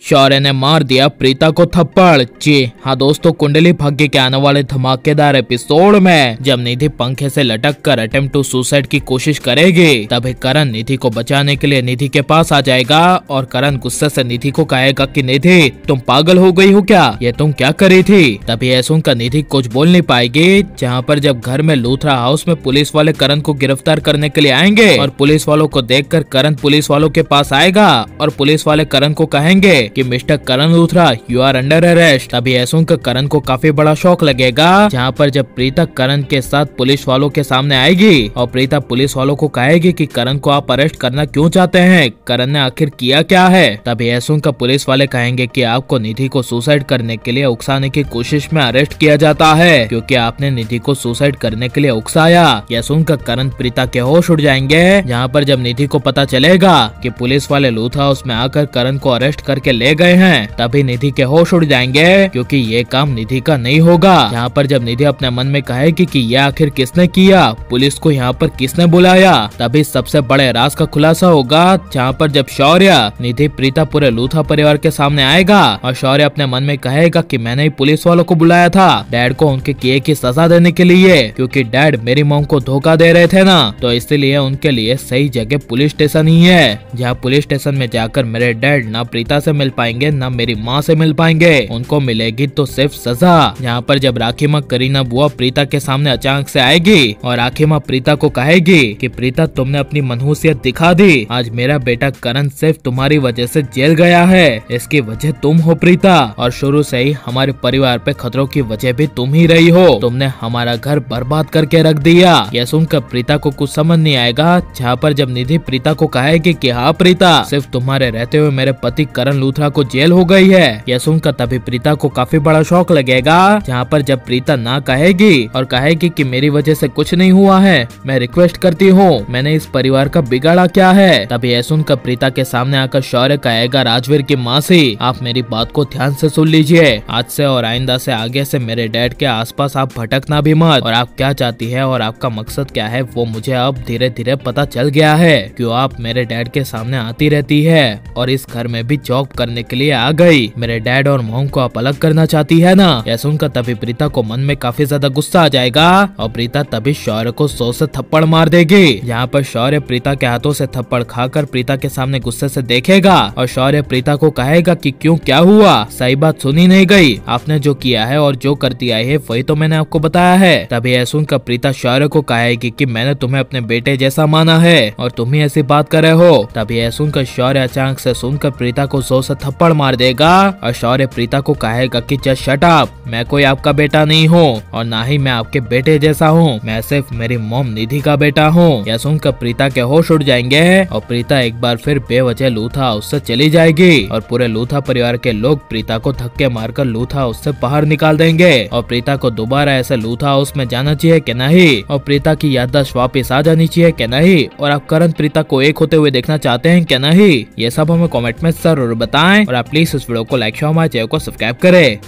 शौर्य ने मार दिया प्रीता को थप्पड़। जी हाँ दोस्तों, कुंडली भाग्य के आने वाले धमाकेदार एपिसोड में जब निधि पंखे से लटक कर अटेम्प्ट टू सुसाइड की कोशिश करेगी, तभी करण निधि को बचाने के लिए निधि के पास आ जाएगा और करण गुस्से से निधि को कहेगा कि निधि तुम पागल हो गई हो क्या, ये तुम क्या करी थी। तभी ऐसा सुनकर निधि कुछ बोल नहीं पाएगी। जहाँ पर जब घर में लूथरा हाउस में पुलिस वाले करण को गिरफ्तार करने के लिए आएंगे और पुलिस वालों को देखकर करण पुलिस वालों के पास आएगा और पुलिस वाले करण को कहेंगे कि mister Karan Luthra you are under arrest. तभी ऐसा सुनकर करण को काफी बड़ा शौक लगेगा। जहाँ पर जब प्रीता करण के साथ पुलिस वालों के सामने आएगी और प्रीता पुलिस वालों को कहेगी कि करण को आप अरेस्ट करना क्यों चाहते हैं, करण ने आखिर किया क्या है। तभी ऐसा सुनकर पुलिस वाले कहेंगे कि आपको निधि को सुसाइड करने के लिए उकसाने की कोशिश में अरेस्ट किया जाता है, क्योंकि आपने निधि को सुसाइड करने के लिए उकसाया। यह सुनकर करण प्रीता के होश उड़ जाएंगे। जहाँ पर जब निधि को पता चलेगा कि पुलिस वाले लूथरा हाउस में आकर करण को अरेस्ट करके ले गए हैं, तभी निधि के होश उड़ जाएंगे, क्योंकि ये काम निधि का नहीं होगा। यहाँ पर जब निधि अपने मन में कहेगी कि ये आखिर किसने किया, पुलिस को यहाँ पर किसने बुलाया, तभी सबसे बड़े राज का खुलासा होगा। जहाँ पर जब शौर्य निधि प्रीता पूरे लूथरा परिवार के सामने आएगा और शौर्य अपने मन में कहेगा कि मैंने ही पुलिस वालों को बुलाया था डैड को उनके किए की सजा देने के लिए, क्योंकि डैड मेरी मॉम को धोखा दे रहे थे ना, तो इसलिए उनके लिए सही जगह पुलिस स्टेशन ही है। जहाँ पुलिस स्टेशन में जाकर मेरे डैड ना प्रीता से मिल पाएंगे ना मेरी माँ से मिल पाएंगे, उनको मिलेगी तो सिर्फ सजा। यहाँ पर जब राखी माँ करीना बुआ प्रीता के सामने अचानक से आएगी और राखी माँ प्रीता को कहेगी कि प्रीता तुमने अपनी मनहूसियत दिखा दी, आज मेरा बेटा करण सिर्फ तुम्हारी वजह से जेल गया है, इसकी वजह तुम हो प्रीता, और शुरू से ही हमारे परिवार पे खतरों की वजह भी तुम ही रही हो, तुमने हमारा घर बर्बाद करके रख दिया। यह सुनकर प्रीता को कुछ समझ नहीं आएगा। जहाँ पर जब निधि प्रीता को कहेगी कि हाँ प्रीता, सिर्फ तुम्हारे रहते हुए मेरे पति करण लूथरा को जेल हो गई है, यह सुनकर तभी प्रीता को काफी बड़ा शौक लगेगा। जहाँ पर जब प्रीता ना कहेगी और कहेगी कि मेरी वजह से कुछ नहीं हुआ है, मैं रिक्वेस्ट करती हूँ, मैंने इस परिवार का बिगाड़ा क्या है। तभी यह सुनकर प्रीता के सामने आकर शौर्य कहेगा राजवीर की माँ से, आप मेरी बात को ध्यान से सुन लीजिए, आज से और आइंदा से आगे से मेरे डैड के आसपास आप भटकना भी मत, और आप क्या चाहती है और आपका मकसद क्या है वो मुझे अब धीरे धीरे पता चल गया है, क्यों आप मेरे डैड के सामने आती रहती है और इस घर में भी जॉब करने के लिए आ गई, मेरे डैड और मॉम को आप अलग करना चाहती है ना। यह सुनकर तभी प्रीता को मन में काफी ज्यादा गुस्सा आ जाएगा और प्रीता तभी शौर्य को 100 से थप्पड़ मार देगी। यहाँ पर शौर्य प्रीता के हाथों से थप्पड़ खाकर प्रीता के सामने गुस्से से देखेगा और शौर्य प्रीता को कहेगा कि क्यों क्या हुआ, सही बात सुनी नहीं गई, आपने जो किया है और जो करती आई है वही तो मैंने आपको बताया है। तभी यह सुनकर प्रीता शौर्य को कहेगी कि मैंने तुम्हें अपने बेटे जैसा माना है और तुम ही ऐसी बात कर रहे हो। तभी यह सुनकर शौर्य अचानक से सुनकर प्रीता को 100 से थप्पड़ मार देगा और शौर्य प्रीता को कहेगा कि जस्ट शट अप, मैं कोई आपका बेटा नहीं हूँ और ना ही मैं आपके बेटे जैसा हूँ, मैं सिर्फ मेरी मॉम निधि का बेटा हूँ। यह सुनकर प्रीता के होश उड़ जाएंगे और प्रीता एक बार फिर बेवजह लूथरा हाउस से चली जाएगी और पूरे लूथरा परिवार के लोग प्रीता को धक्के मारकर लूथरा हाउस से बाहर निकाल देंगे और प्रीता को दोबारा ऐसे लूथरा हाउस में जाना चाहिए कि नहीं, और प्रीता की याददाश्त वापस आ जानी चाहिए कि नहीं, और आप करण प्रीता को एक होते हुए देखना चाहते हैं क्या नहीं, ये सब हमें कमेंट में जरूर बताएं और आप प्लीज इस वीडियो को लाइक शेयर हमारे चैनल को सब्सक्राइब करें।